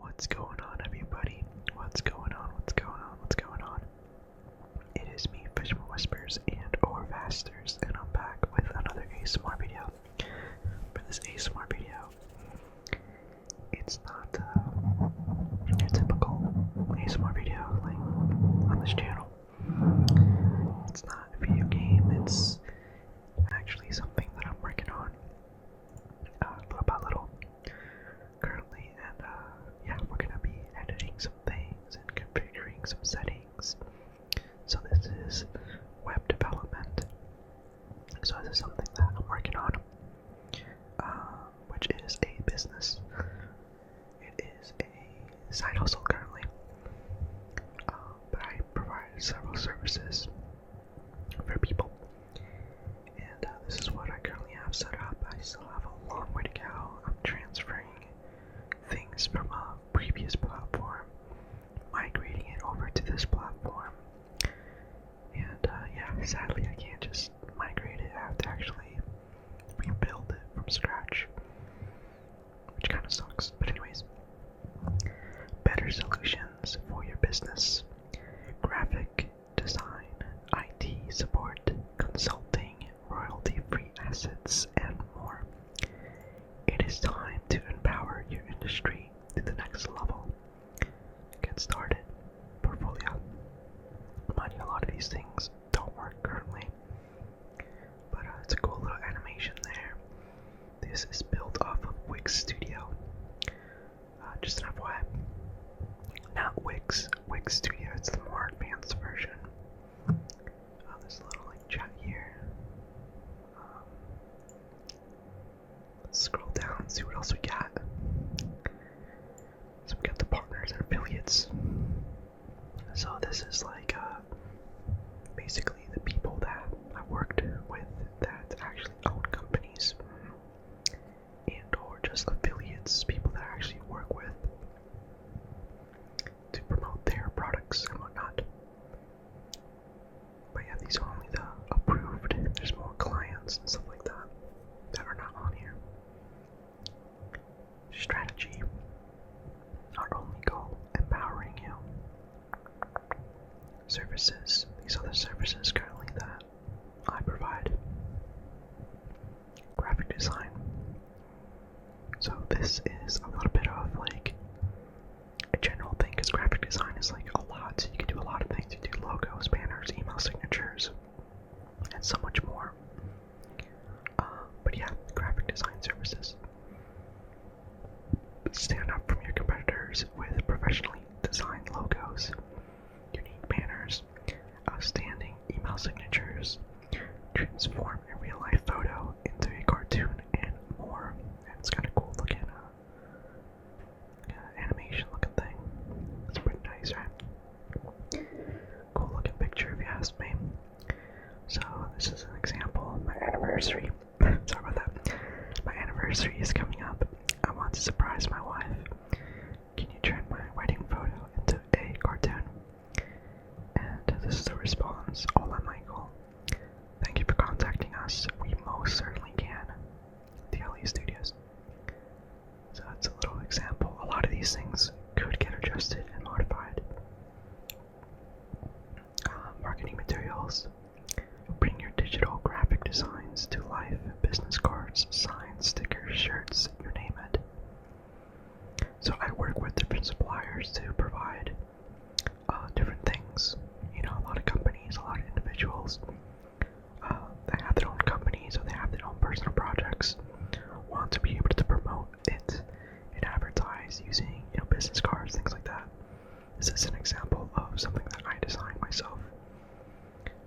What's going on, everybody? What's going on? What's going on? What's going on? It is me, Fisherman Whispers and or Vasterz, and I'm back with another ASMR video. For this ASMR video, it's not your typical ASMR video like on this channel. It's not a video game. It's actually something that I'm working on little by little currently, and yeah, we're gonna be editing some things and configuring some settings. So this is web development. So this is something that I'm working on, which is a business. It is a side hustle currently, but I provide several services for people, and this is what I currently have set up. I still have a long way to go. I'm transferring things from a previous platform, migrating it over to this platform, and yeah, sadly I can't just migrate it. I have to actually rebuild it from scratch, which kind of sucks. But anyways, better solutions for your business: graphic design, IT support, consulting, royalty-free assets, and more. It is time to empower your industry to the next level. Get started. Portfolio. Mind you, a lot of these things don't work currently, but it's a cool little animation there. This is built off of Wix Studio. Just an FYI. Not Wix Studio, it's the more advanced version. There's a little like chat here. Let's scroll down and see what else we got. So we got the partners and affiliates. So this is like basically the people that I worked with that actually own companies, and or just affiliates, people that I actually work with to promote their products and whatnot. But yeah, these are only the approved. There's more clients and stuff like that that are not on here. Strategy. Our only goal: empowering you. Services. These are the services currently that I provide. Graphic design. So this is a little bit of like a general thing, because graphic design is like a lot. You can do a lot of things. You do logos, banners, email signatures, and so much more. But yeah, graphic design services. Stand up from your competitors with professionally designed logos, unique banners, outstanding email signatures, transform a real-life photo into a cartoon, and more. And it's kind of cool looking animation looking thing. It's pretty nice, right? Cool looking picture if you ask me. So this is an example. My anniversary. Sorry about that. My anniversary is coming up. I want to surprise my wife. Can you turn my wedding photo into a cartoon? And this is the response. Hola, Michael. Thank you for contacting us. We most certainly can. The LA Studios. So that's a little example. A lot of these things could get adjusted and modified. Marketing materials. Bring your digital graphic designs to life. Business cards, signs, stickers, shirts, you name it. So I work with different suppliers to provide different things. You know, a lot of companies, a lot of individuals that have their own companies or they have their own personal projects want to be able to promote it and advertise using, you know, business cards, things like that. This is an example of something that I designed myself,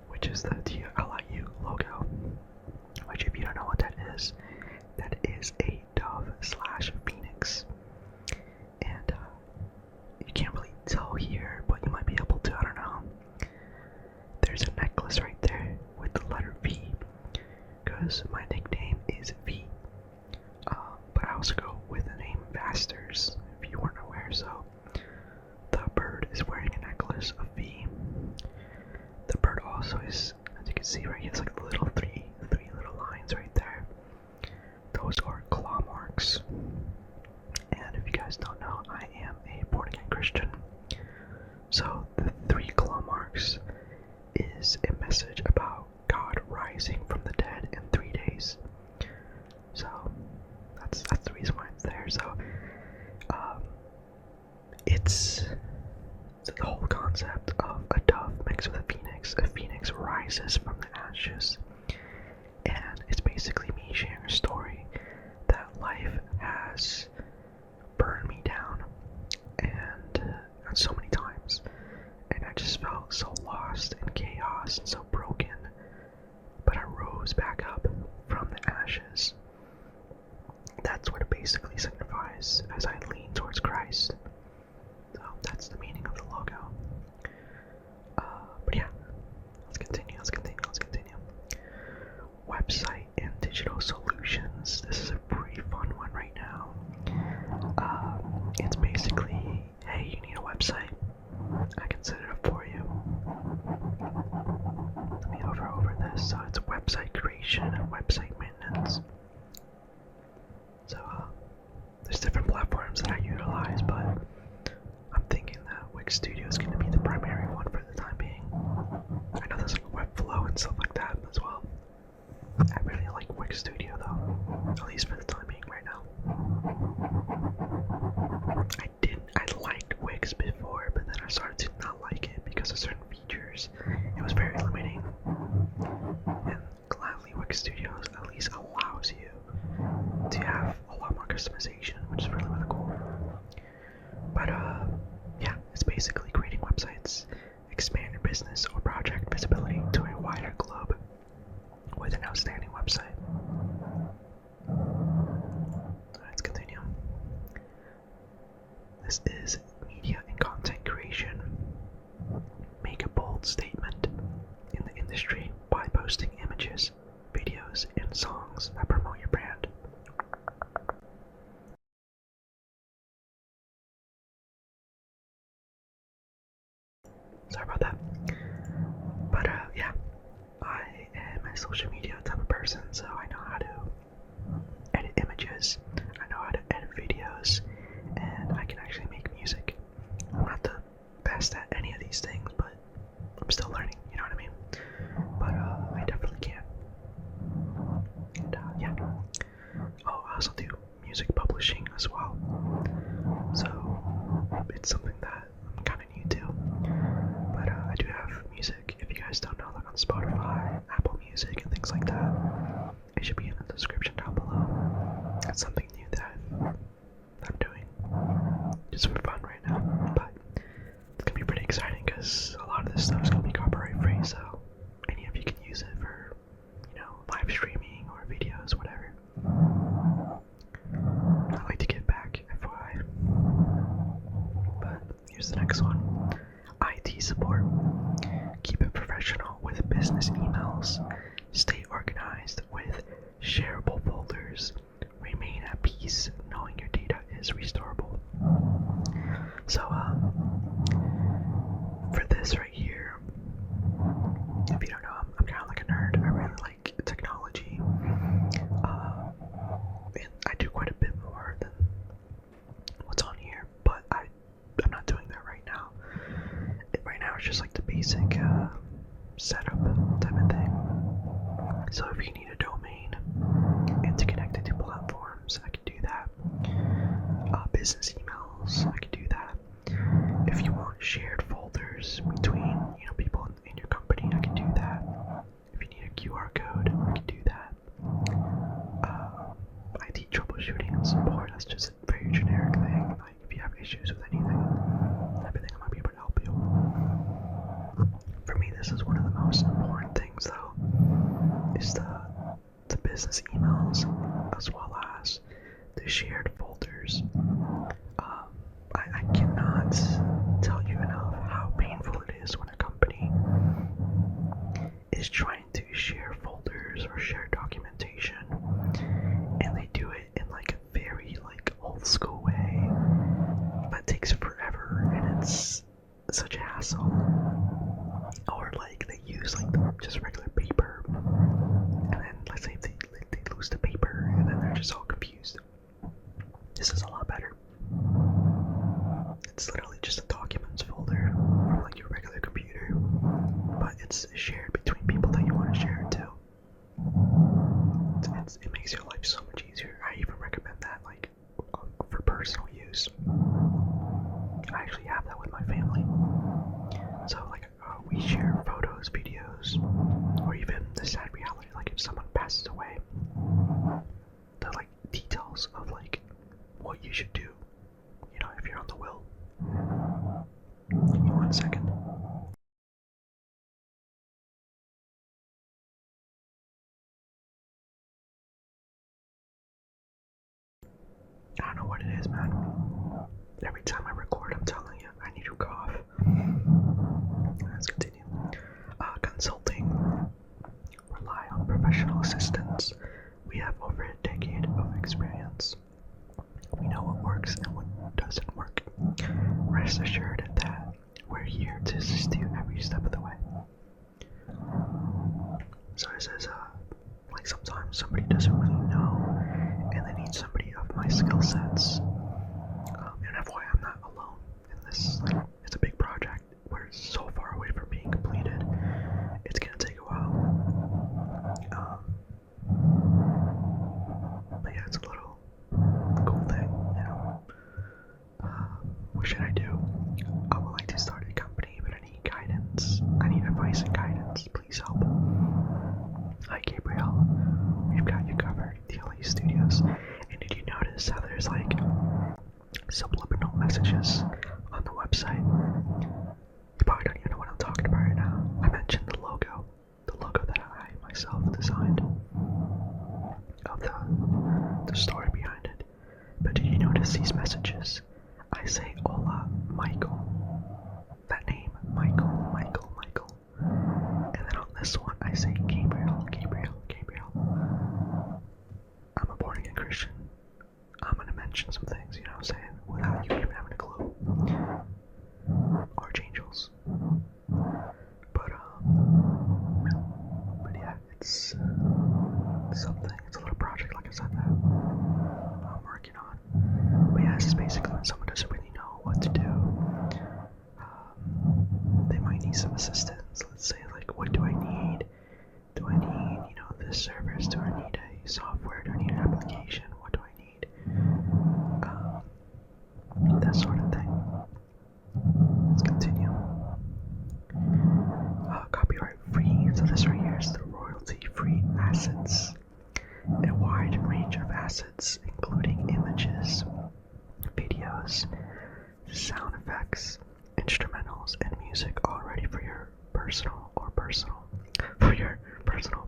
which is the TLIU logo, which, if you don't know what that is a dove/phoenix. And you can't really tell here, but you might be able to, I don't know. There's a necklace right there with the letter V, because my nickname is V. But I also go with the name Vasterz, if you weren't aware. So the bird is wearing a necklace of V. The bird also is, as you can see right here, it's like little three little lines right there. Those are claw marks. And if you guys don't know, I am a Christian. So the 3 claw marks is a message about God rising from the dead in 3 days. So that's the reason why it's there. So it's the whole concept of a dove mixed with a phoenix. A phoenix rises from the ashes, and it's basically me sharing a story that life has burned me down and so many times, and I just felt so lost in chaos and so broken, but I rose back up from the ashes. That's what it basically signifies as I lean towards Christ. So that's the meaning of the logo. But yeah, let's continue. Website and digital solutions. This is a pretty fun one right now. It's basically, hey, you need a website. I can set it up for you. Let me hover over this. So it's website creation and website maintenance. So there's different platforms that I utilize, but I'm thinking that Wix Studio is going to be the primary one for the time being. I know there's like Webflow and stuff like that as well. I really like Wix Studio though, at least for the time being right now. I liked Wix before, but then I started to not like it because of certain features. It was very limiting. And gladly Wix Studio at least allows you to have a lot more customization, which is really, really cool. But yeah, it's basically creating websites, expand your business or project visibility to a wider globe with an outstanding website. Let's continue. This is media and content creation. Make a bold statement in the industry by posting images, videos, and songs that promote your brand. Sorry about that. But yeah, I am a social media type of person, so I know how to edit images, I know how to edit videos, and I can actually make music. I'm not the best at any of these things, but I'm still learning, you know what I mean? But I definitely can. And yeah. Oh, I also do music publishing as well. So it's something that I'm kind of new to. But I do have music, if you guys don't know, like on Spotify, Apple Music, and things like that. It should be in the description down below. It's something new that I'm doing just for fun right now. But it's gonna be pretty exciting because a lot of this stuff is gonna be copyright free, so any of you can use it for, you know, live streaming or videos, whatever. I like to give back, FYI. But here's the next one. IT support. Keep it professional with business emails. Stay organized with shareable folders. Remain at peace knowing your data is restorable. So, for this right here, if you don't know, I'm kind of like a nerd. I really like technology. And I do quite a bit more than what's on here, but I'm not doing that right now. Right now it's just like the basic setup type of thing. So if you need a domain and to connect it to platforms, I can do that. Business emails, I can do that. If you want shared folders between, you know, people in your company, I can do that. If you need a QR code, I can do that. IT troubleshooting and support, that's just a very generic thing. Like if you have issues with anything, I might be able to help you. For me, this is one of the most important things though, is the business emails as well as the shared folders. I cannot tell you enough how painful it is when a company is trying to share folders or share documentation, and they do it in like a very like old school way that takes forever, and it's such a hassle. Or like they use like just regular paper, and then let's say they lose the paper, and then they're just all confused. This is a lot better. It's literally just your life so much easier. I even recommend that, like, for personal use. I actually have that with my family. So, like, we share photos, videos, or even the sad reality, like if someone passes away, the, like, details of, like, what you should do, you know, if you're on the will. Give me 1 second. I don't know what it is, man. Every time I record, I'm telling you, I need to cough. Let's continue. Consulting. Rely on professional assistance. We have over a decade of experience. We know what works and what doesn't work. Rest assured that we're here to assist you every step of the way. So it says, like, sometimes somebody doesn't really know and they need somebody of my skill sets. And FYI, I'm not alone in this. Like, it's a big project. We're so far away from being completed. It's gonna take a while. But yeah, it's a little cool thing, you know. What should I do? I would like to start a company, but I need guidance. I need advice and guidance. Please help. Hi, Gabriel. We've got you covered. DLA Studios. And did you notice how there's, like, subliminal messages on the website? You probably don't even know what I'm talking about right now. I mentioned the logo that I myself designed, of the story behind it. But did you notice these messages? I say hola, Michael. That name, Michael. And then on this one, I say Gabriel. I'm a born again Christian. I'm gonna mention some things, you know what I'm saying, without you even having a clue. Archangels. But yeah, it's something. It's a little project, like I said, that I'm working on. But yeah, this is basically when someone doesn't really know what to do. They might need some assistance. Let's say, like, what do I need? Do I need, you know, this service? Do I need a software? Do I need an application? What do I need? That sort of thing. Let's continue. Copyright free. So this right here is the royalty-free assets. A wide range of assets, including images, videos, sound effects, instrumentals, and music, all ready for your personal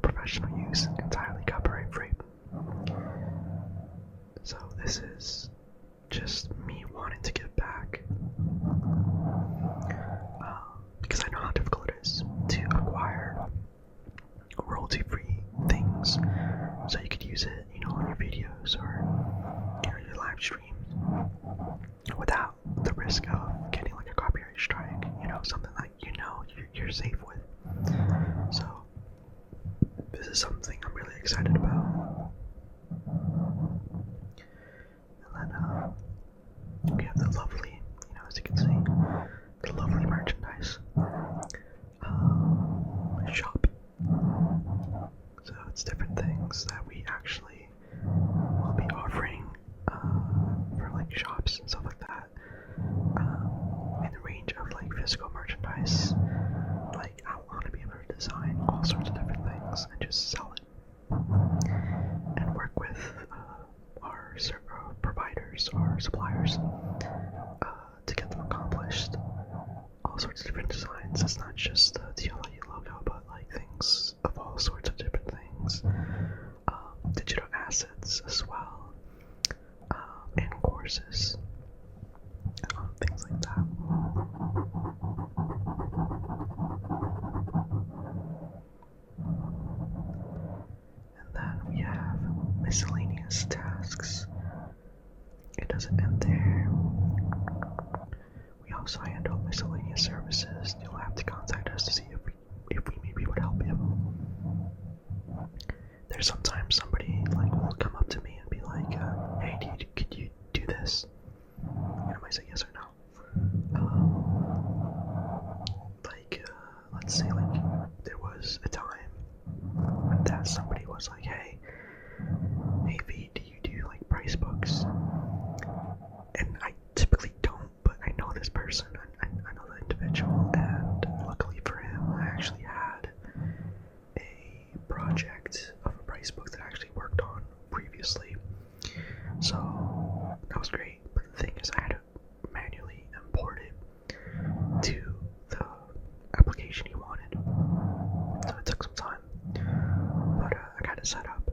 professional use, entirely copyright free. So this is just me wanting to give back, because I know how difficult it is to acquire royalty-free things, so you could use it, you know, on your videos or, you know, your live streams, without the risk of getting, like, a copyright strike, you know, something like, you know, you're safe with. So this is something I'm really excited about. And then we have the lovely, you know, as you can see, the lovely merchandise shop. So it's different things that we actually will be offering for, like, shops and stuff like that, in the range of, like, physical merchandise. Like, I want to be able to design all sorts of different things and just sell it, and work with our providers, our suppliers, to get them accomplished. All sorts of different designs. It's not just the TLE logo, but, like, things of all sorts of different things. Digital assets as well, and courses, things like that. And then we have miscellaneous tasks. It doesn't end there. We also handle miscellaneous services. You'll have to contact us to see if we maybe would help you. There's sometimes somebody, like, will come up to me and be like, hey, could you do this? And I might say yes or no. Let's say, like, there was a time that somebody was like, hey, So that was great, but the thing is I had to manually import it to the application he wanted, so it took some time, but I got it set up,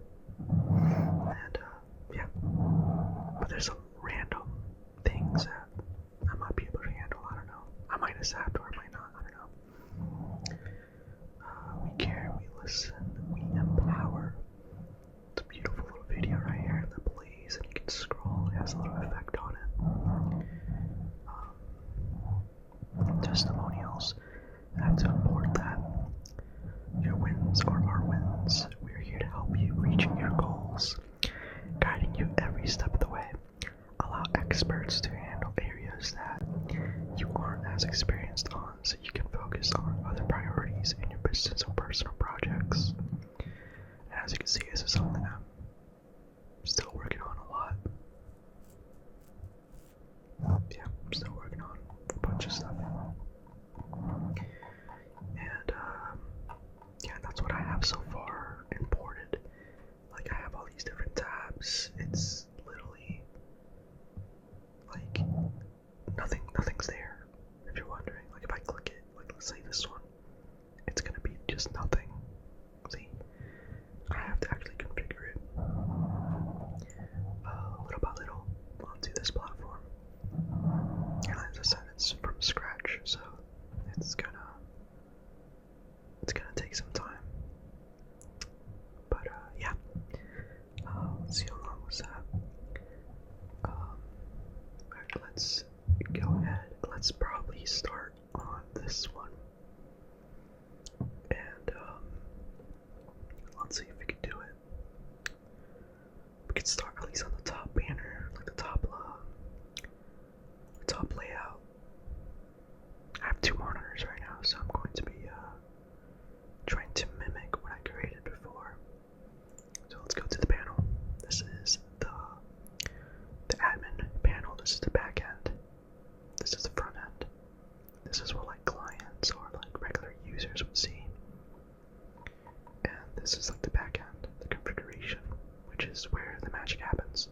and yeah, but there's some random things that I might be able to handle. I don't know, I might accept or I might not, I don't know. We care, we listen, we empower. It's a beautiful little video right here that plays, and you can scroll. It has a little effect on it. Testimonials. I have to import that. Your wins are our wins. We are here to help you reach your goals, guiding you every step of the way. Allow experts to handle areas that you aren't as experienced on, so you can focus on other priorities in your business or personal projects. And as you can see, this is something I'm still working on a lot. Yeah, I'm still working on a bunch of stuff. And yeah, that's what I have so far imported. Like, I have all these different tabs. It's literally like nothing's there. If you're wondering, like if I click it, like let's say this one, it's gonna be just nothing. See, I have to actually configure it little by little onto this platform. And as I said, it's from scratch, so it's gonna take some time. But yeah, let's see how long was that. Alright, let's go ahead. Let's probably start on this one, and let's see if we can do it. We could start at least on the top banner, like the top layout. I have two monitors right now, so I'm going to be trying to mimic what I created before. So let's go to the panel. This is the admin panel. This is the back end. This is the front end. This is what like clients or like regular users would see. And this is like the back end, the configuration, which is where the magic happens.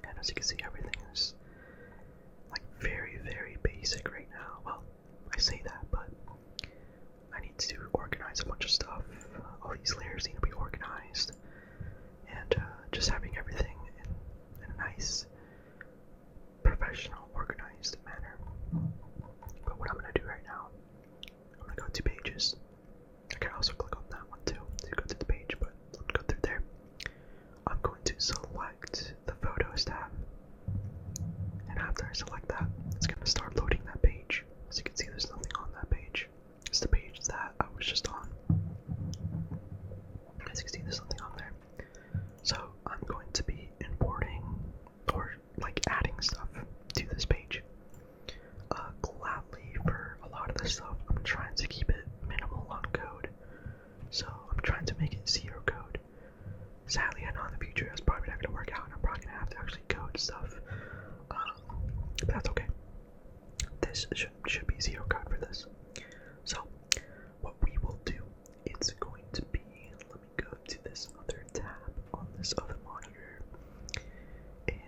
And as you can see, everything is like very, very basic right now. Well, I say that, but I need to organize a bunch of stuff. All these layers need to be organized, and just having everything in a nice, professional, organized manner. But what I'm going to do right now, I'm going to go to pages. I can also click on that one too to go to the page, but let's go through there. I'm going to select the Photos tab, and after I select that, it's going to start loading that page. As you can see, there's nothing on that page. It's the page that I was just on. As you can see, there's nothing on there. So I'm going to be importing or like adding stuff to this page. Gladly, for a lot of this stuff, I'm trying to keep it minimal on code. So I'm trying to make it zero code. Sadly, I know in the future that's probably not going to work out, and I'm probably going to have to actually code stuff. But that's okay. This should be zero code for this. So what we will do, it's going to be, let me go to this other tab on this other monitor, and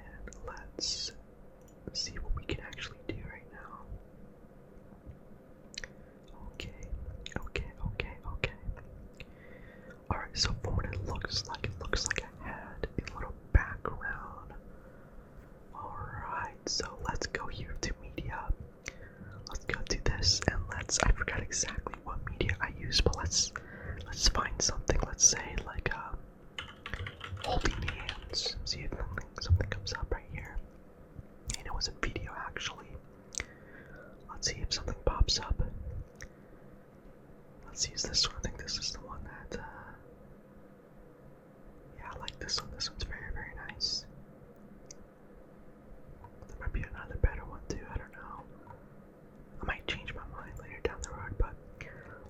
let's see what we can actually do right now. Okay. Alright, so from what it looks like I had a little background. Alright, so let's go here to media. Let's go to this, and I forgot exactly what media I used, but let's find something. Let's say like holding hands. See if something comes up right here. And it was a video actually. Let's see if something pops up. Let's use this one. I think this is the one that yeah, I like this one. This one's very, very nice. There might be another better one too, I don't know. I might change my mind later down the road, but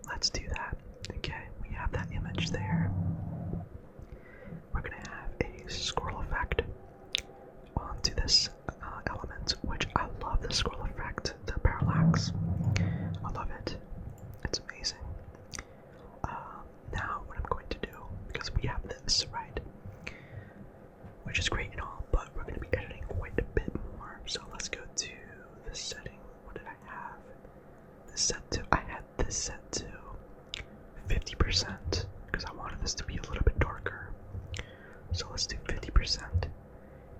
let's do that. Okay, we have that image there. We're gonna have a scroll effect onto this element, which I love the scroll effect, the parallax. I love it. It's amazing. Now what I'm going to do, because we have this, right? Which is great 50%,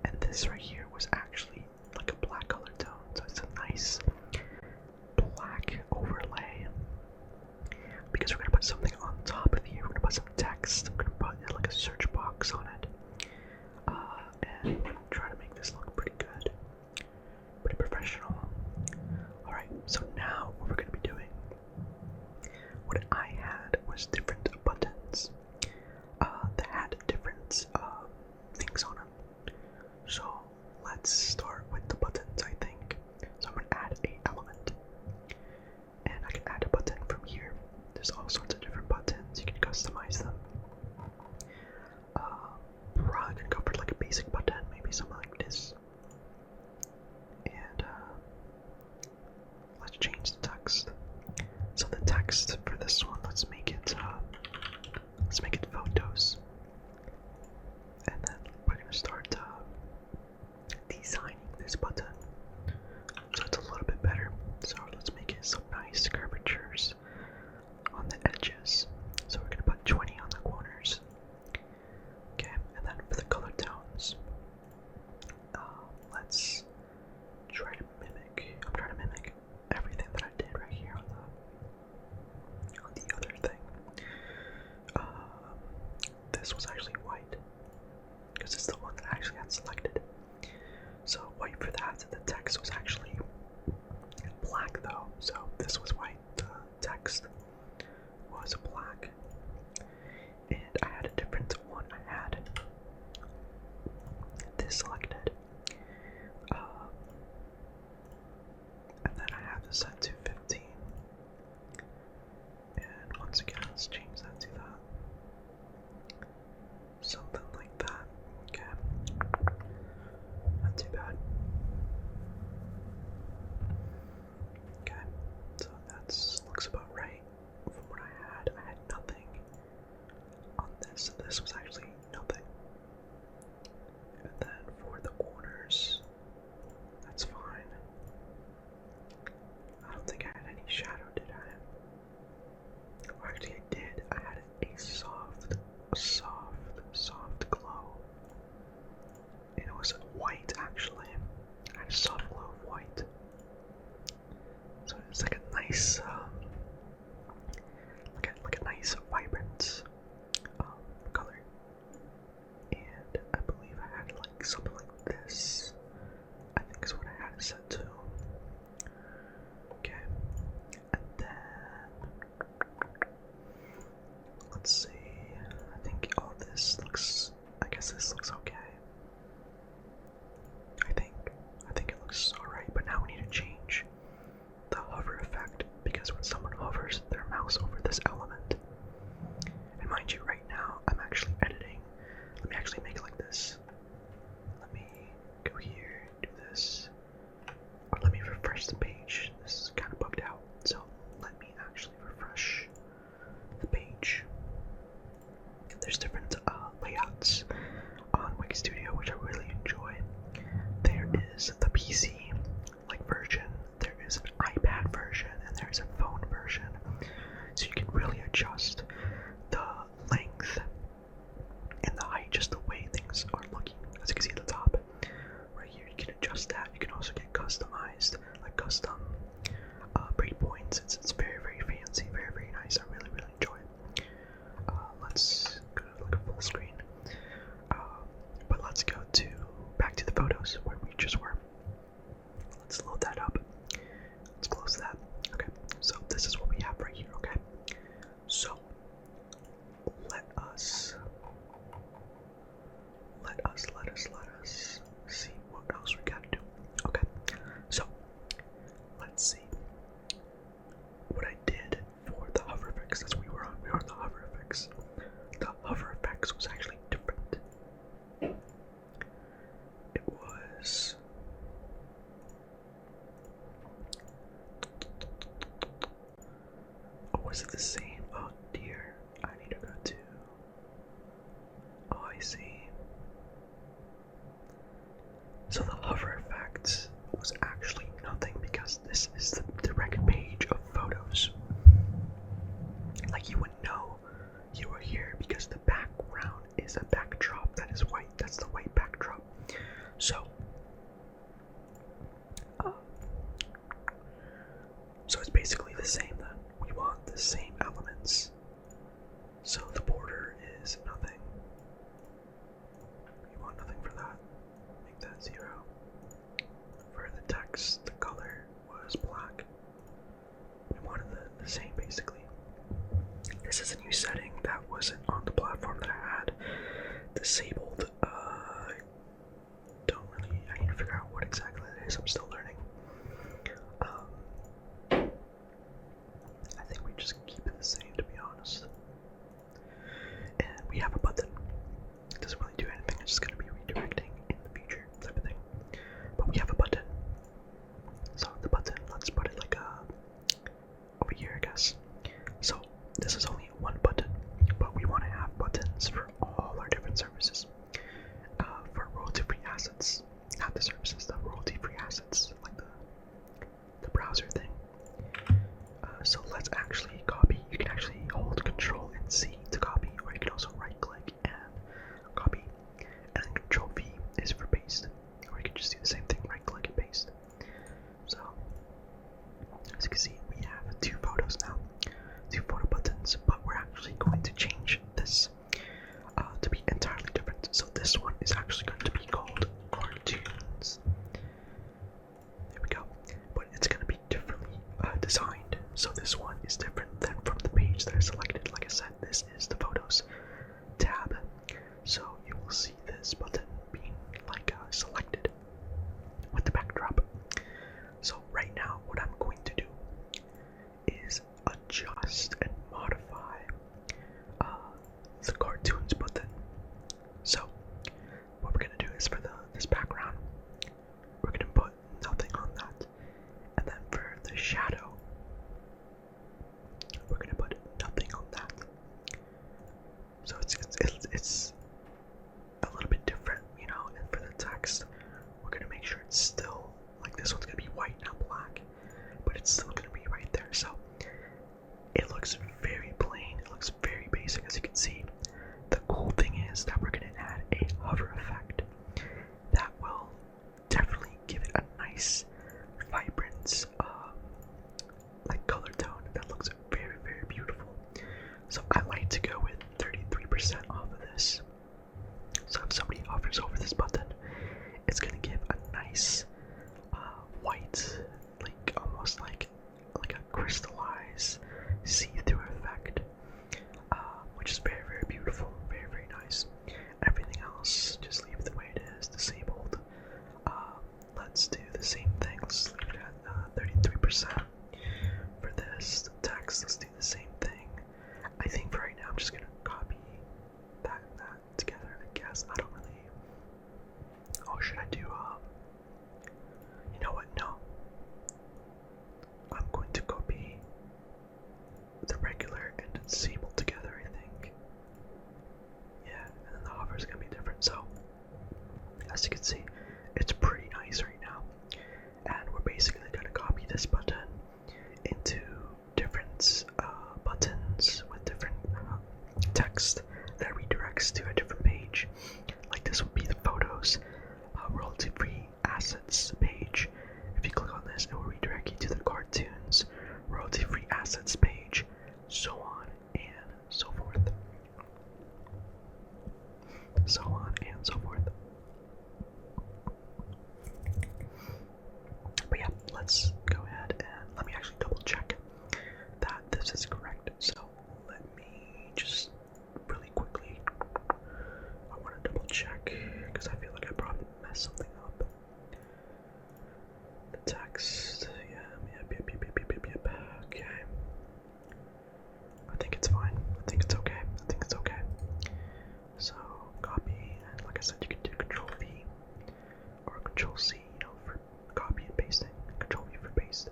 and this right here was actually like a black color tone, so it's a nice black overlay. Because we're gonna put something on top of here, we're gonna put some text, we're gonna put like a search box on it, and try to make this look pretty good, pretty professional. Alright, so now what we're gonna be doing, what I had was different buttons that had different things on them. So let's start with the buttons, I think. So I'm gonna add a element, and I can add a button from here. There's all sorts of different buttons, you can customize them. Probably gonna go for like a basic button, maybe something like this. And let's change the text. So the text for this one, let's make it photos. And then we're gonna start designing this button so it's a little bit better. So let's make it some nice curvatures on the edges. So we're gonna put 20 on the corners. Okay, and then for the color tones, let's try to mimic. I'm trying to mimic everything that I did right here on the other thing. This was actually white because it's the one that I actually had selected. So white for that. The text was actually black though, so this was white. The text was black, and I had a different one. I had this selected, and then I have this set to 15. And once again, let's change that to that. Something like that. Okay. Not too bad. Okay. So that looks about right. From what I had nothing on this. So this was actually nothing. And then for the corners, that's fine. I don't think I had any shadow, did I? Or actually I did. I had a soft glow. And it was white actually. I had a soft glow of white. So it's like a nice, like a nice vibrant color. And I believe I had like something like this. I think is what I had it set to. Okay. And then let's see. I think all this looks, I guess this looks okay. I think it looks alright, but now we need to change the hover effect, because when someone hovers their mouse over this element, and mind you, right now I'm actually editing. Let me actually make it like this. Let me go here, do this, or let me refresh the page. This is kind of bugged out, so let me actually refresh the page. There's different layouts on Wiki Studio, which I really enjoy. There is the PC version, there is an iPad version, and there's a phone version. So you can really adjust the length and the height, just the way things are looking. As you can see at the top, right here, you can adjust that. You can also get customized, like custom breakpoints. It's very, very fancy, very, very nice. I really, really enjoy it. Let's go to like a full screen. But let's go back to the photos where we just were. Let's load that up. Let's close that. Okay, so this is what we have right here, okay? So let us see what else we gotta do. Okay, so let's see what I did for the hover effects. That's what we were on. We were on the hover effects. The hover effects was actually different. It was, oh, was it the same? Oh dear, I need to go to, oh, I see. So the hover effect was actually nothing, because this is the direct page of photos. Like, you wouldn't know you were here because the background is a backdrop that is white. That's the white disabled. Don't really. I need to figure out what exactly it is. I'm still learning. I think we just keep it the same, to be honest. And we have a button. It doesn't really do anything. It's just going to be redirecting in the future, type of thing. But we have a button. So the button, let's put it like over here, I guess. So this is only one button, but we want to have buttons for all our different services. For royalty-free assets, not the services, the royalty-free assets, like the browser thing. So let's actually copy. You can actually hold Control and C to copy, or you can also right-click and copy, and then Control V is for paste, or you can just do the same thing, right-click and paste. So as you can see, we have two photos now, two photo buttons, but we're actually going to change this to be entirely different. So this one is actually going to be called Cartoons. There we go. But it's going to be differently designed. So this one is different than from the page that I selected. Like I said, this is the Photos tab. So you will see this button being like selected with the backdrop. So right now, what I'm going to do is adjust and modify the Cartoons button. So what we're gonna do is for this background, we're gonna put nothing on that, and then for the shadow, we're gonna put nothing on that. So it's a little bit different, you know. And for the text, we're gonna make sure it's still like this one's gonna be white, not black, but it's still gonna be right there. So it looks very plain. It looks very basic, as you can see. The cool thing is that we're going to add a hover effect that will definitely give it a nice, vibrant, like color tone that looks very, very beautiful. So I like to go with 33% off of this. So if somebody hovers over this button, it's going to give a nice white, like almost like a crystallized see-through effect, which is very, very beautiful, very, very nice. Everything else, just leave it the way it is, disabled. Let's do the same thing. Let's leave it at 33%. For this, the text, let's do the same thing. I think for right now, I'm just gonna copy that and that together, I guess. I don't really... Oh, should I do, you know what? No. I'm going to copy the regular and disable together, I think. Yeah, and then the hover is going to be different. So, as you can see, it's pretty nice right now. And we're basically going to copy this button into different buttons with different text that redirects to a different page. Like this would be the Photos royalty-free assets page. If you click on this, it will redirect you to the Cartoons royalty-free assets page, so on and so forth. So on and so forth. But yeah, let's go ahead and let me actually double check that this is correct. So let me just really quickly, I want to double check because I feel like I probably messed something up. The text, yep. Okay. I think it's fine. I think it's okay. So copy, and like I said, you can do Control V or Control C, you know, for copy and pasting. Control V for paste.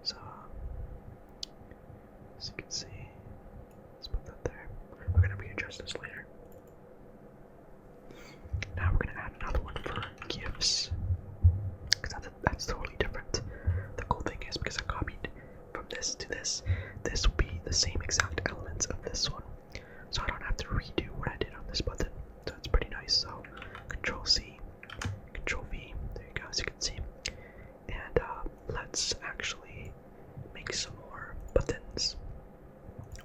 So as you can see, let's put that there. We're gonna readjust this later. Now we're gonna add another one for GIFs, because that's totally different. The cool thing is, because I copied from this to this, this will be the same exact elements of this one, so I don't have to redo what I did on this button. So it's pretty nice. So Control C, Control V, there you go, as you can see. And let's actually make some more buttons.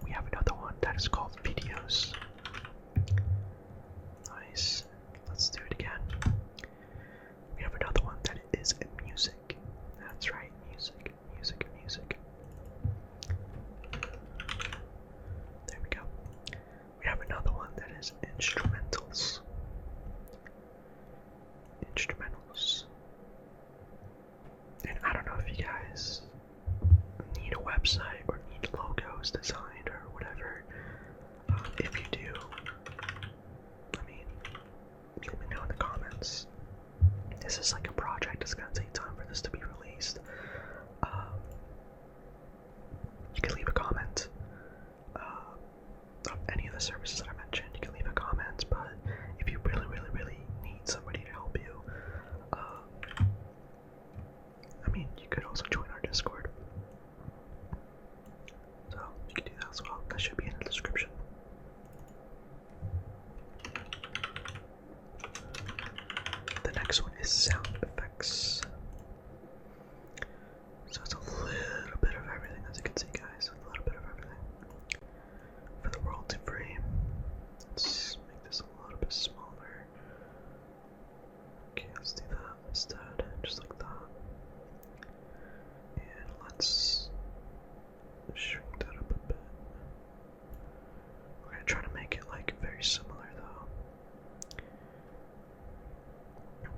We have another one that is called Videos. Nice. Let's do it again. We instrumentals. And I don't know if you guys need a website or need logos designed or whatever. If you do, I mean, let me know in the comments. This is like a project. It's gonna take time for this to be released. You can leave a comment of any of the services that I mentioned. You can leave a comment, but if you really need somebody to help you, I mean, you could also join our Discord. So you can do that as well. That should be in the description. The next one is sound effects. So it's a little bit of everything, as you can see, guys. A little bit of everything. For the royalty free, let's make this a little bit smaller. Okay, let's do that instead, just like that. And let's shrink that up a bit. We're gonna try to make it like very similar though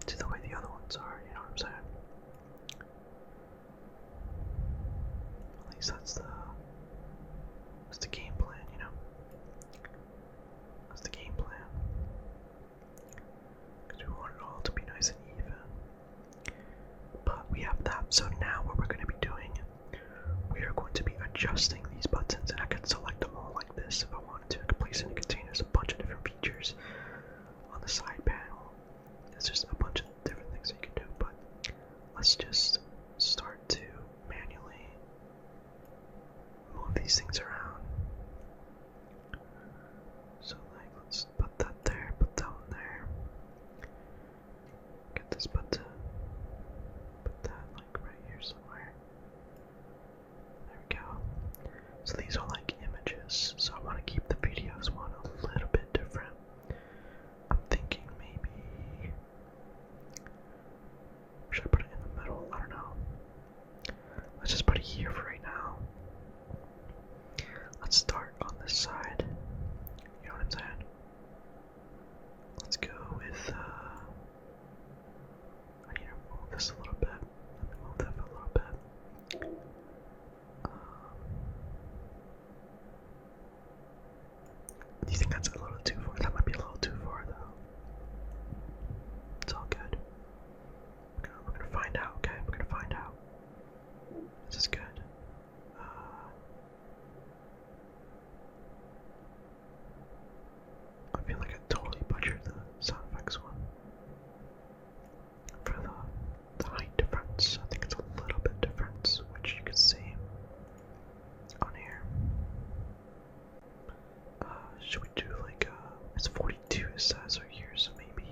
to the way the other ones are, you know what I'm saying? At least that's the game plan, you know? That's the game plan. Because we want it all to be nice and even. But we have that, so now what we're going to be doing, we are going to be adjusting these buttons, and I can select them all like this if I wanted to. I can place any containers, a bunch of different features on the side panel. There's just a bunch of different things that you can do, but let's just start to manually move these things around. So like, let's put that there, put that one there. Get this button, put that like right here somewhere. There we go. So these are like images, so I want to keep the videos one a little bit different. I'm thinking maybe, should I put it in the middle? I don't know. Let's just put it here for right now. Let's start on this side. You know what I'm saying? Let's go with, I need to move this a little bit. Let me move that for a little bit. Do you think that's a little too far? That might be a little too far though. It's all good. We're gonna find out, okay? We're gonna find out. This is good. I feel like I totally butchered the sound effects one. For the height difference, I think it's a little bit different, which you can see on here. Should we do like, it's 42 it says right here, so maybe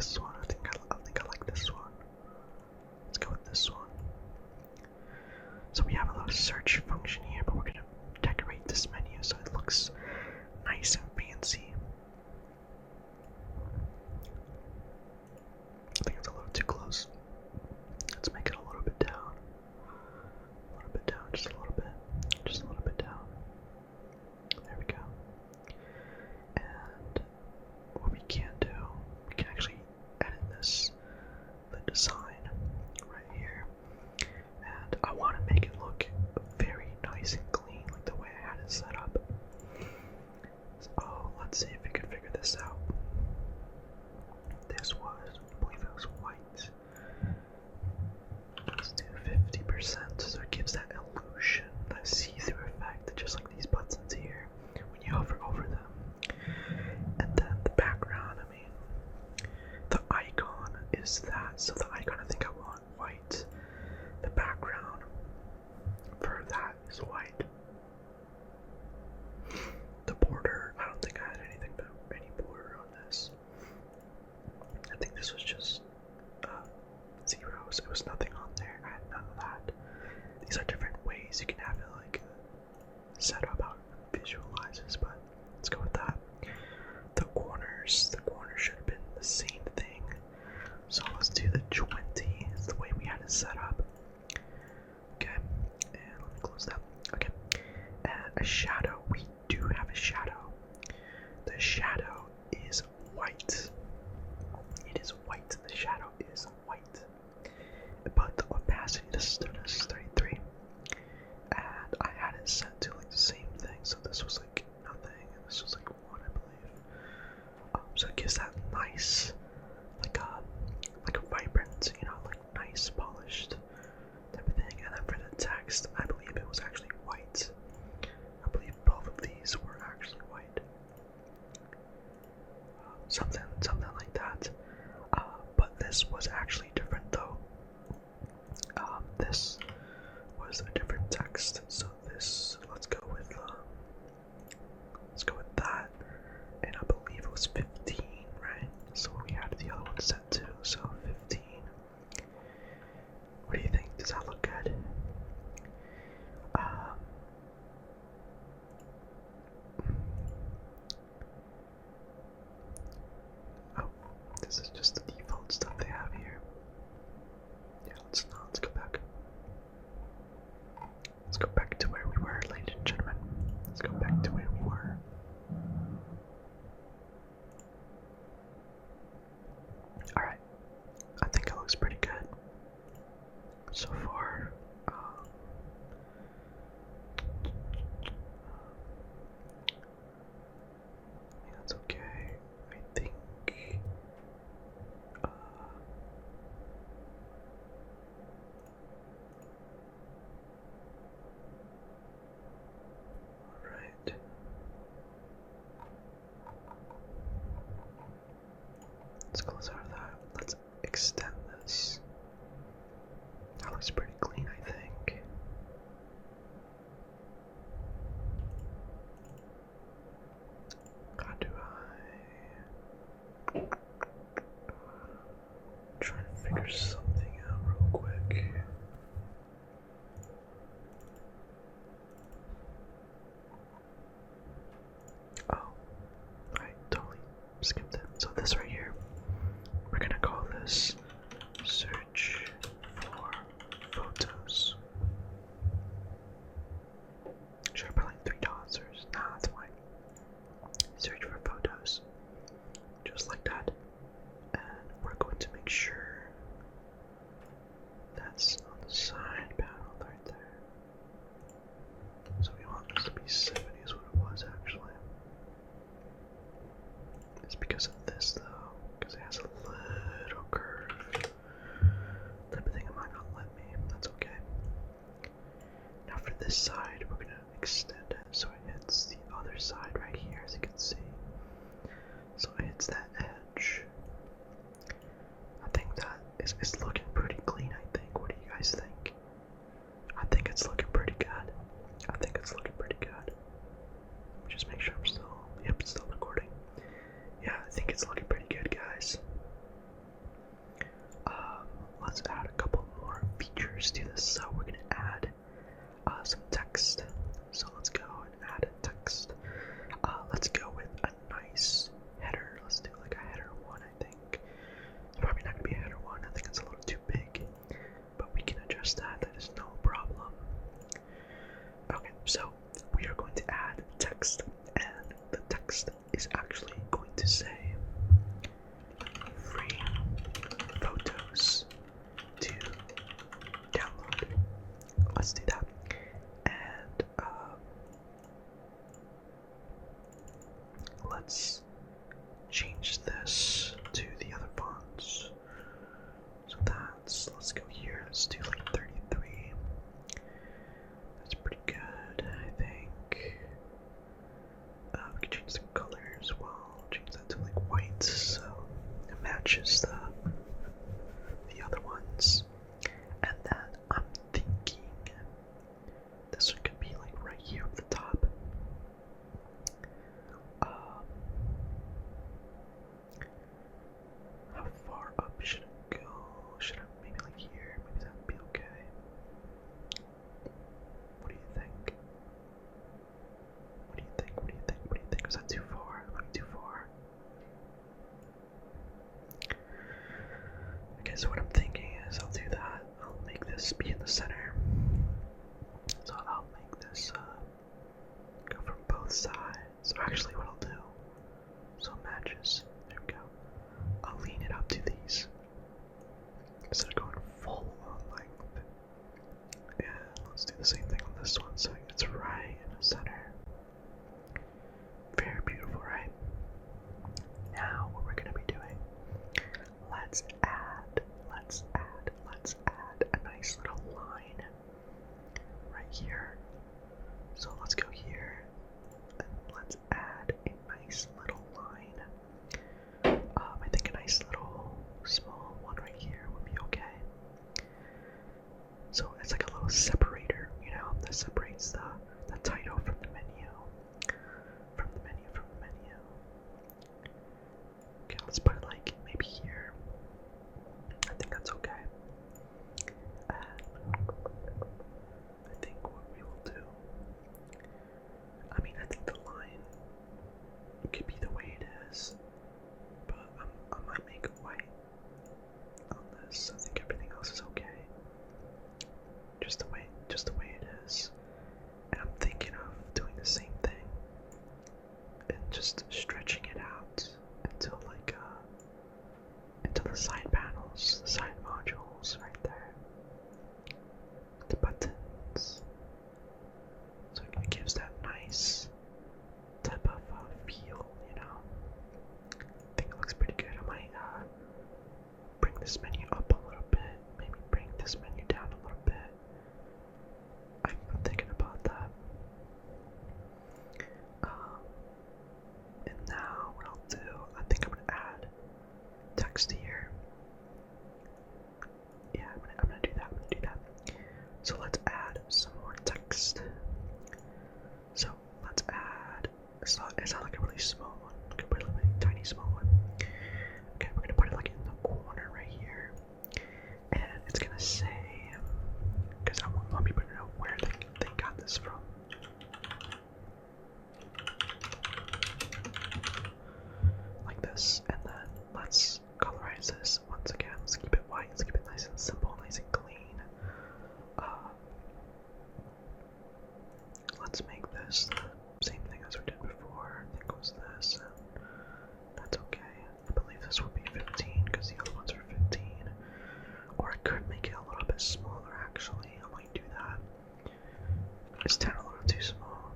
this one. I think I like this one. Let's go with this one. So we have a little search function here, but we're gonna decorate this menu so it looks nice and fancy. I think it's a little too close. Let's make it a little bit down. A little bit down, just a little bit. Just a little bit down. There we go. And what we can do, we can actually edit the design right here. And I want to make it look very nice and clean, like the way I had it set up. So, let's see if we can figure this out. This was, I believe it was white. Let's do 50%, so it gives that illusion, that see-through effect, just like these buttons here, when you hover over them. And then the background, I mean, the icon is that, so the icon I think I want white. The background for that is white. The border, I don't think I had anything but any border on this. I think this was just zeros. It was nothing on there. I had none of that. These are different ways you can have it like set up how it visualizes, but let's go with that. The corners should have been the same thing. So let's do the 20. It's the way we had it set up. Okay, and let me close that. Okay, and a shadow. We do have a shadow. The shadow is white. It is white. The shadow is white. But the opacity, this is 33. And I had it set to like the same thing. So this was like nothing, and this was like 1, I believe. So it gives that nice, like a vibrant, you know, like nice polished type of thing. And then for the text, I believe it was actually white. I believe both of these were actually white. Something like that. But this was actually different though. This was a different text. So this, let's go with that. And I believe it was 15, right? So we had the other one set to, so 15. What do you think? Does that look good? Oh, this is just the default stuff they have here. Yeah, let's go back. Let's go back to where we were, ladies and gentlemen. Let's go back to where we were. Alright, I think it looks pretty good so far. That's okay. I think alright. Let's close out of that. Let's extend this. That looks pretty clean, I think. How do I try to figure something out real quick? Oh, I totally skipped it. So this right here, we're gonna call this search for photos. Should I put like 3 dots or nah, that's fine. Search for photos. Just like that. And we're going to make sure that's on the side panel right there. So we want this to be 70 is what it was actually. It's because of this though, because it has a little curve. Type of thing it might not let me. That's okay. Now for this side, we're gonna extend it so it hits the other side right here, as you can see. So it hits that edge. I think that is looking pretty clean, I think. What do you guys think? I think it's looking pretty good. I think it's looking pretty good. Just make sure I'm still, yep, it's still recording. Yeah, I think it's looking pretty good, guys. Okay, so what I'm thinking is I'll do that. I'll make this be in the center. So I'll make this go from both sides. So actually what I'll do, so it matches. There we go. I'll lean it up to these. Instead of going full on length. And let's do the same thing on this one so it's right in the center. Very beautiful, right? Now what we're gonna be doing, let's add a nice little line right here. So let's go here and let's add a nice little line. I think a nice little small one right here would be okay. So it's like a little separator, you know, that separates the title from the menu. From the menu. Okay, let's put it like maybe here. I think that's okay. And I think what we will do, I mean, I think the line could be the way it is, but I might make it white on this. I think everything else is okay. Just the way it is. And I'm thinking of doing the same thing and just stretching it out until like into the side panels, the side modules right there. The buttons. So it gives that nice type of feel, you know. I think it looks pretty good. I might bring this menu up a little bit, maybe bring this menu down a little bit. I'm thinking about that. And now what I'll do, I think I'm gonna add text here. Yeah, I'm gonna do that. So let's add some more text. So let's add, it's not like a really small one, like a really tiny small one. Okay, we're gonna put it like in the corner right here. And it's gonna say, because I want people to know where they got this from. Like this, and then let's colorize this once again. Let's keep it white, let's keep it nice and simple, nice and clean. Let's make this the same thing as we did before. I think it was this, and that's okay. I believe this would be 15 because the other ones are 15. Or I could make it a little bit smaller actually. I might do that. Is 10 a little too small?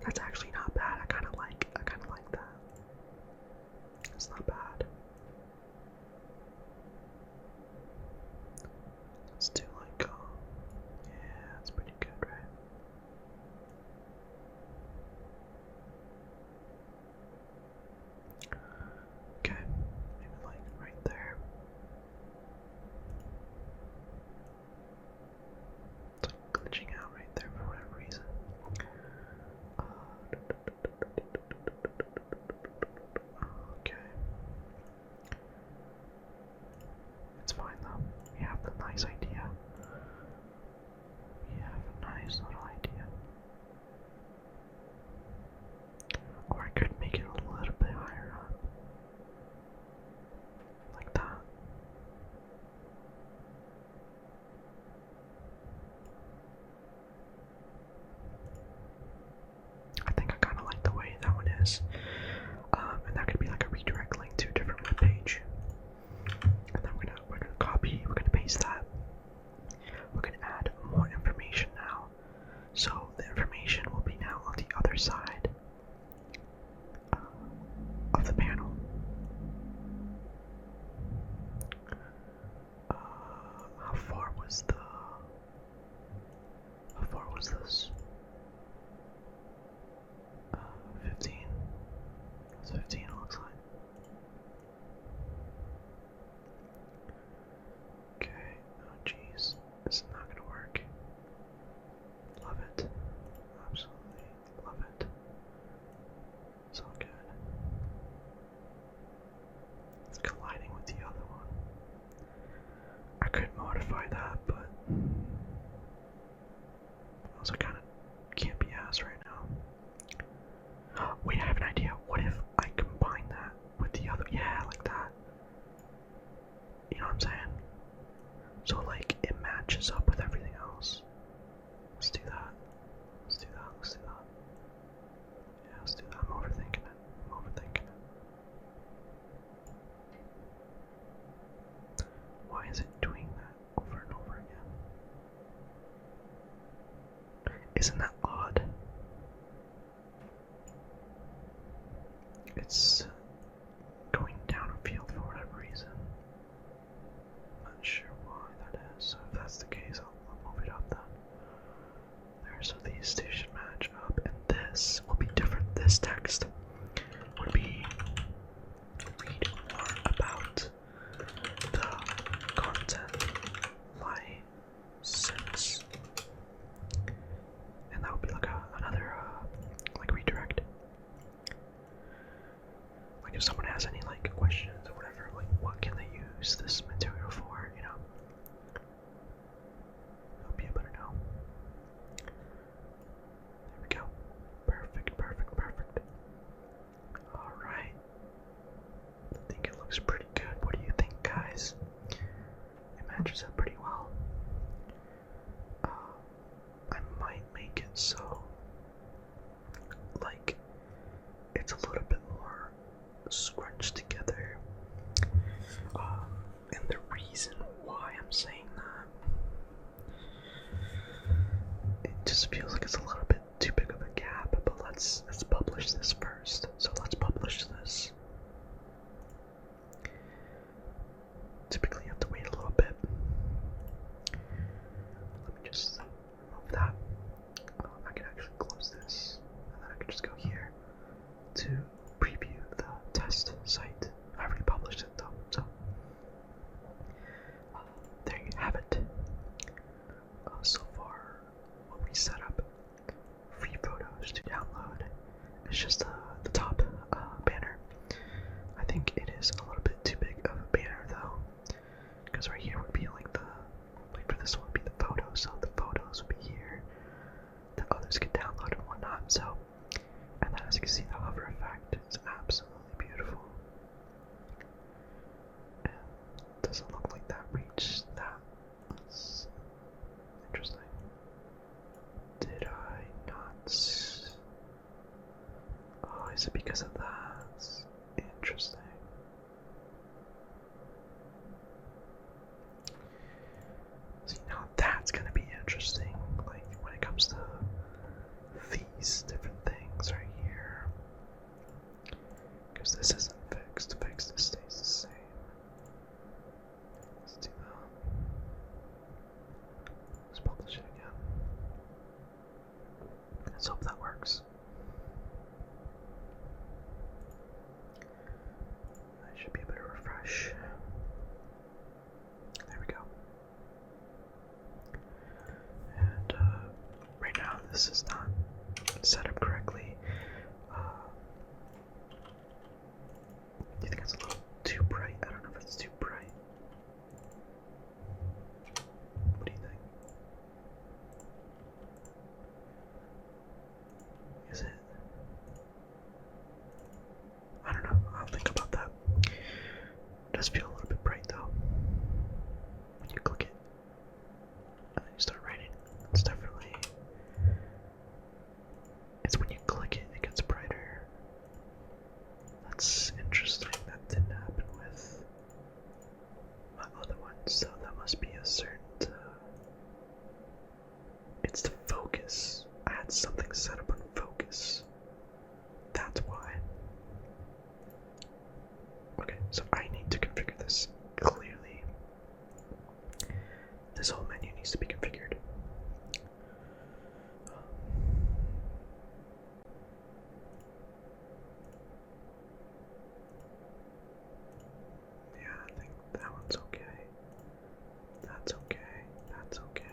That's actually not bad. I kinda like that. It's not bad. Let's do like yeah, that's pretty good, right? Okay, maybe like right there. It's like glitching out right there for whatever reason. Okay. It's fine though. We have the nice idea. We have a nice little idea. Or I could make it a little bit higher up. Like that. I think I kind of like the way that one is. And that could be like a redirect link to a different web page. And then we're gonna copy, we're gonna paste that. We're gonna add more information now. So the information will be now on the other side of the panel. How far was this? 15. It's 15 it looks like. Okay, oh jeez, this is not gonna work. Love it. Absolutely love it. It's all good. It's colliding with the other one. I could modify that, but I also kind of can't be asked right now. Wait, I have an idea. What if I combine that Isn't that odd? It's going down a field for whatever reason. I'm not sure why that is, so if that's the case, I'll move it up then. There, so these two should match up, and this will be different. This text would be read more about the content license, and that would be like another like redirect. Like if someone has any like questions or whatever, like what can they use this material for, you know? I'll be able to know. There we go. Perfect, perfect, perfect. Alright. I think it looks pretty good. What do you think, guys? It matches up pretty well. I might make it so, like, it's a little bit more scrunched together. And the reason why I'm saying that, it just feels like it's a little bit too big of a gap, but let's publish this first. So let's publish this. Typically you have to wait a little bit. Let me just remove that. I can actually close this, and then I can just go here to preview the test site. I already published it though, so there you have it. So far, what we set up, free photos to download. It's just the top banner. I think it is a little bit too big of a banner though, because right here would be like for this one would be the photos, so the photos would be here that others can download and whatnot. So, and then as you can see, the hover effect is absolutely beautiful. And it doesn't look like that reached that. That's interesting. Did I not? Oh, is it because of that? Interesting. See, now that's gonna be interesting, like when it comes to these different things right here. Because this isn't fixed. Fixed, this stays the same. Let's do that. Let's publish it again. Let's hope that works. I should be able to refresh. There we go. And right now this is not set up correctly. Do you think it's a little too bright? I don't know if it's too bright. What do you think? Is it? I don't know. I'll think about that. It does feel a little bit bright though. When you click it and then you start writing, it's definitely. It's when you click it, it gets brighter. That's interesting. That didn't happen with my other one, so that must be a certain. It's the focus. I had something set up on focus. That's why. Okay, so I need to configure this clearly. This whole menu needs to be configured. Yeah, I think that one's okay. That's okay. That's okay.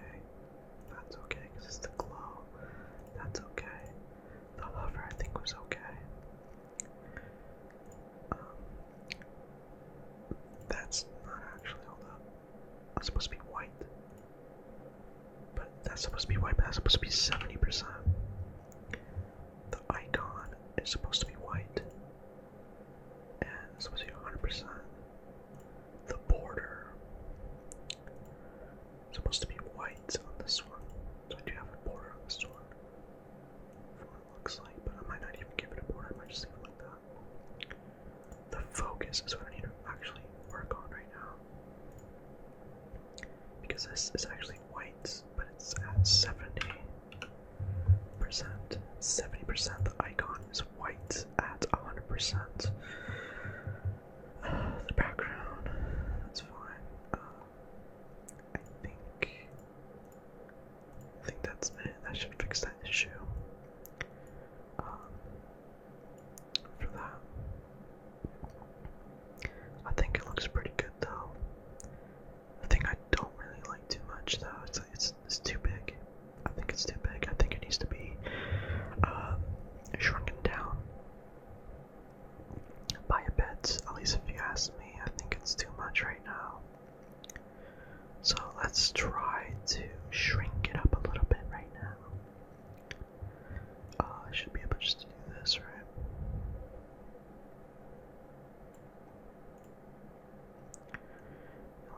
That's okay, because it's the glow. That's okay. The hover, I think, was okay. That's not actually, hold up. That's supposed to be white. But that's supposed to be white, but that's supposed to be 70%. The icon is supposed to be white. And it's supposed to be 100%. The border is supposed to be white on this one. So I do have a border on this one. From what it looks like, but I might not even give it a border, I might just leave it like that. The focus is what I need to actually work on right now. Because this is actually white, but it's at 70. 70% the icon is white at 100%. The background, that's fine. I think that's it. That should fix that issue. For that, I think it looks pretty good though. The thing I don't really like too much though, it's too big. I think it's too big. I think it needs to be shrunken down by a bit. At least if you ask me, I think it's too much right now. So let's try to shrink it up a little bit right now. I should be able just to do this, right?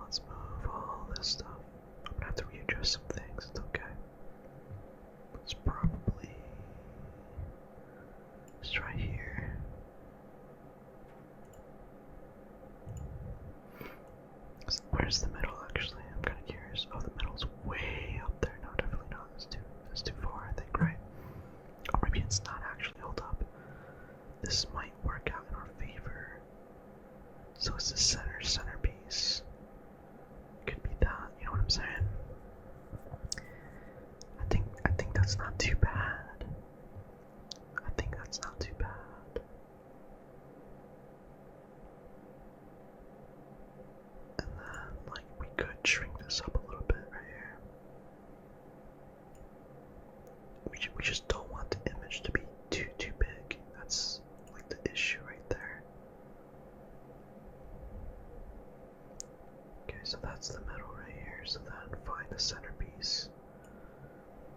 Let's move all this stuff. I'm gonna have to readjust some things, it's okay. Let's probably let's try here. Where's the middle actually? I'm kinda curious. Oh, the middle's way up there. No, definitely not. That's too far, I think, right? Or maybe it's not actually. Hold up. This might work out in our favor. So it's the centerpiece. Could be that, you know what I'm saying? I think that's not too bad. I think that's not too bad. And then, like, we could shrink this up a little bit right here. We just don't want the image to be too big. That's like the issue right there. Okay, so that's the middle right here. So then find the centerpiece.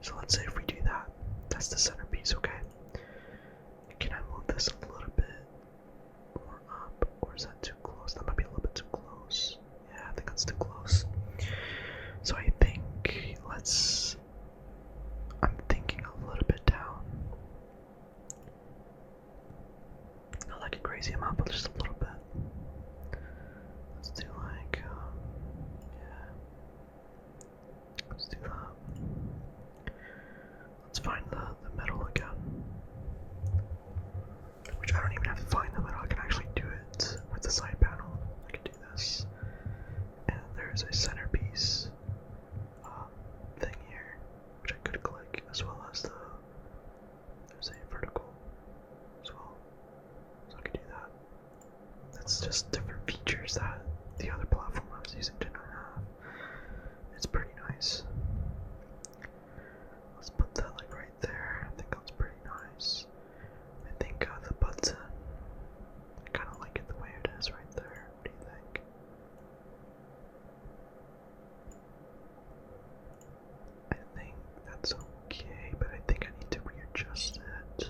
So let's say if we do that, that's the centerpiece, okay? Can I move this a little bit more up, or is that too close? That might be a little bit too close. Yeah, I think that's too close. So I think I'm thinking a little bit down. Not like a crazy amount, but just a little bit. Let's do like, yeah. Let's do that. Let's find the middle again. Which I don't even have to find the middle, I can actually do it with the side panel. I can do this. And there's a centerpiece thing here, which I could click, as well as there's a vertical as well. So I could do that. That's just different features that the other platform I was using did not have. It's pretty nice. Let's put that like right there. I think that's pretty nice. I think the button, I kind of like it the way it is right there. What do you think? I think that's okay, but I think I need to readjust it.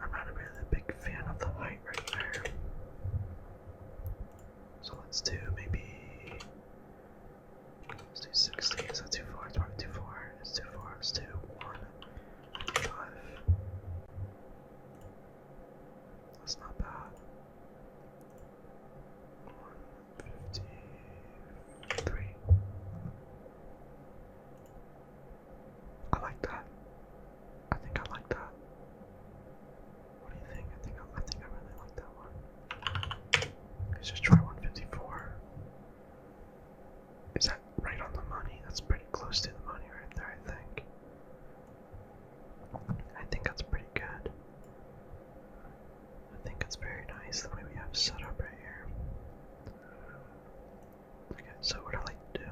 I'm not really a big fan of the height right there. So let's do maybe, let's do 60. Is that too far? It's probably too far. It's too far. Let's do 155. That's not bad. 153. I like that. I think I like that. What do you think? I think I really like that one. Let's just try 154. Is that right on the money? That's pretty close to the money right there, I think. I think that's pretty good. I think it's very nice the way we have set up right here. Okay, so what I like to do,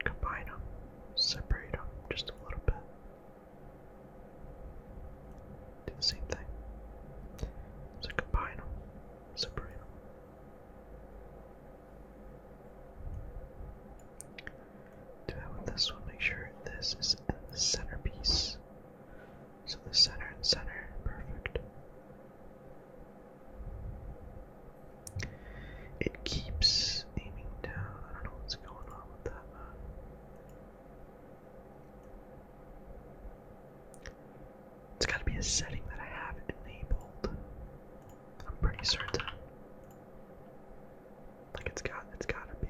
combine them, separate them just a little bit. Do the same thing. So combine them, separate them. Do that with this one, make sure this is in the centerpiece. So the center and center, perfect. It keeps aiming down. I don't know what's going on with that, man. It's gotta be a setting that I have enabled. I'm pretty certain. Like it's gotta be.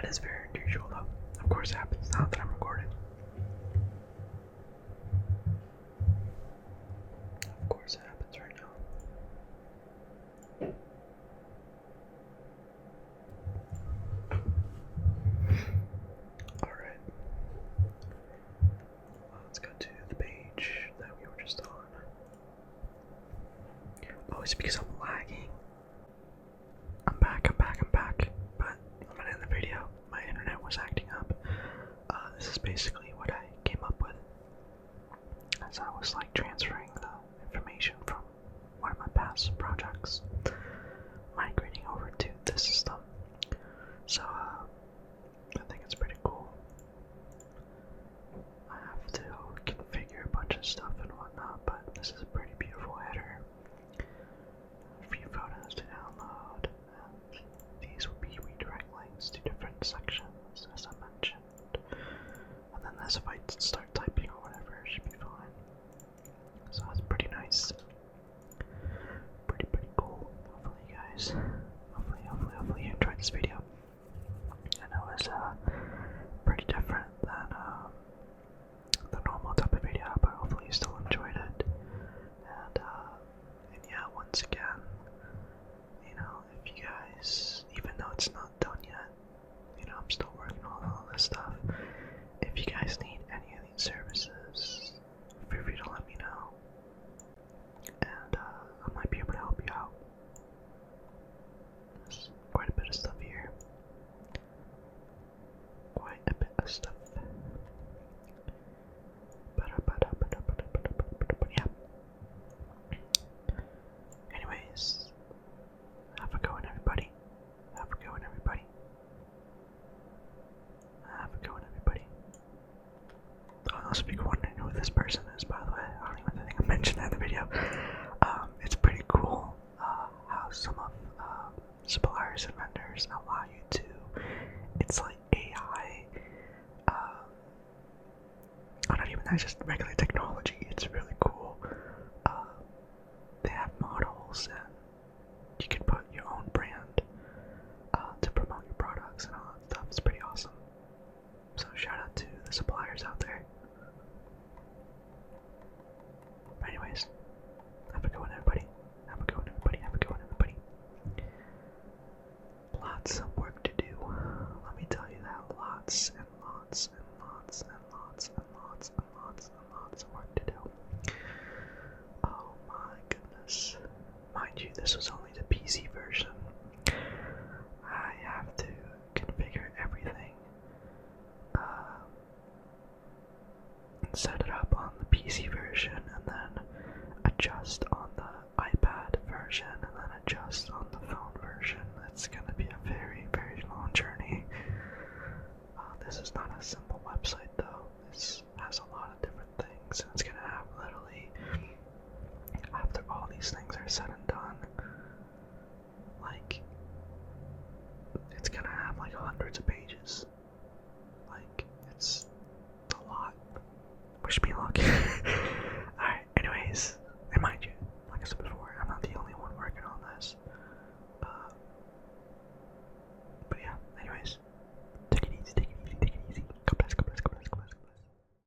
That is very unusual though. Of course it happens now that I'm recording. Of course it happens right now. Alright. Let's go to the page that we were just on. Oh, it's because I'm lagging. I'm back. But I'm gonna end the video. My internet was acting up. This is basically what I came up with as I was like transferring the information from one of my past projects, migrating over to this system. So I think it's pretty cool. I have to configure a bunch of stuff and whatnot, but this is a pretty beautiful header. A few photos to download, and these will be redirect links to different sections, as I mentioned. And then as if I start typing or whatever, it should be fine. So that's pretty nice. Pretty cool. Hopefully you guys, hopefully you enjoyed this video. I know it's pretty different than the normal type of video, but hopefully you still enjoyed it. And yeah, once again, you know, if you guys, even though it's not done yet, you know, I'm still working on all this stuff. If you guys need any of these services, feel free to let me know, and I might be able to help you out. There's quite a bit of stuff here. Quite a bit of stuff. But yeah. Anyways, have a good one, everybody. Have a good one, everybody. Have a good one, everybody. Oh, unless if you're wondering who this person is, by the way, I don't even think I mentioned that in the video. It's pretty cool how some of suppliers and vendors allow you to, it's like AI, not even that, just regular technology. It's really cool. They have models, and you can put your own brand to promote your products and all that stuff. It's pretty awesome. So shout out to the suppliers out there. But anyways, have a good one, everybody. Have a good one, everybody. Have a good one, everybody. Lots of work to do. Let me tell you that. Lots and lots and lots and lots and lots and lots and lots of work to do. Oh my goodness. Mind you, this was only the PC version. I have to configure everything. Set it up on the PC version, and then adjust on the iPad version, and then adjust on the phone version. It's gonna be a very long journey. This is not a simple website though. This has a lot of different things, and it's gonna have literally, after all these things are said and done, like, it's gonna have like hundreds of